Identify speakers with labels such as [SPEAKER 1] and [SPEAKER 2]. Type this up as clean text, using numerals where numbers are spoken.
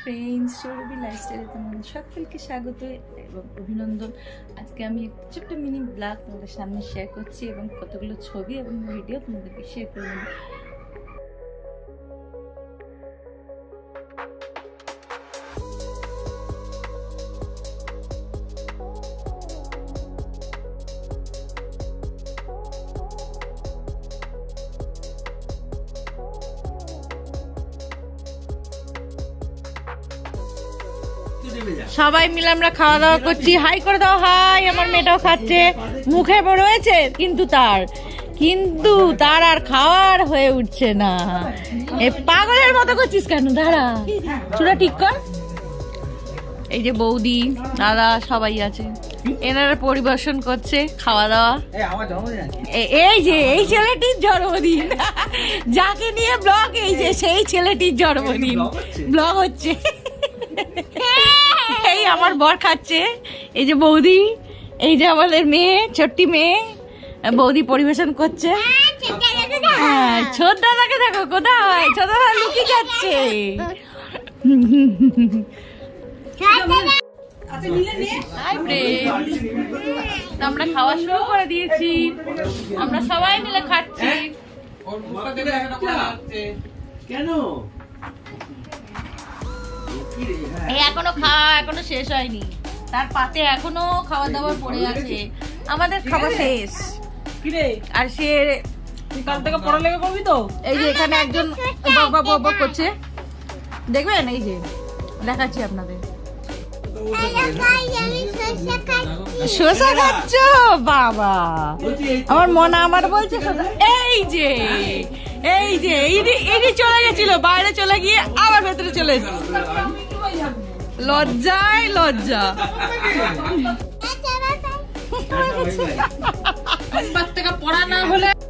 [SPEAKER 1] Friends, Sourabhi লাইফস্টাইলে তোমাদের সকলকে স্বাগত এবং অভিনন্দন। আজকে আমি একটা ছোট্ট মিনি ব্লগ তোমাদের সামনে শেয়ার করছি এবং কতগুলো ছবি এবং ভিডিও তোমাদেরকে শেয়ার করে নেব। সবাই মিলে আমরা খাওয়া দাওয়া করছি। হাই করে দাও, হাই। আমার মেয়েটাও খাচ্ছে, মুখে রয়েছে কিন্তু তার আর খাওয়ার হয়ে উঠছে না। এ পাগলের মতো করছিস কেন? দাঁড়া, চুড়া ঠিক কর। এই যে বৌদি, দাদা সবাই আছে, এনারা পরিবেশন করছে খাওয়া দাওয়া। এই যে এই ছেলেটির জন্মদিন, যাকে নিয়ে ব্লগ, এই যে সেই ছেলেটির জন্মদিন ব্লগ হচ্ছে। এই আমার বর খাচ্ছে, এই যে বৌদি, এই যে আমাদের মেয়ে, ছোট্টি মেয়ে, বৌদি পরিবেশন করছে। হ্যাঁ, ছোট দাদাকে দেখো কোথায়, ছোট দাদা লুকিয়ে যাচ্ছে। আমরা খাওয়া শুরু করে দিয়েছি, আমরা সবাই মিলে খাচ্ছি। কেন এখনো শেষ হয়নি, তার পাতে এখনো খাওয়া দাওয়া পড়ে আছে। আমাদের খাওয়া শেষ আর সে কাল থেকে পড়ালেখা করবি তো। এই যে এখানে একজন বক করছে, দেখবেন, এই যে দেখাচ্ছি আপনাদের। শসা খাচ্ছ? বাবা, আমার মনে আমার বলছে এই যে এই চলে গেছিল, বাইরে চলে গিয়ে আবার ভেতরে চলে এসেছে। লজ্জায় লজ্জা। পড়া না হলে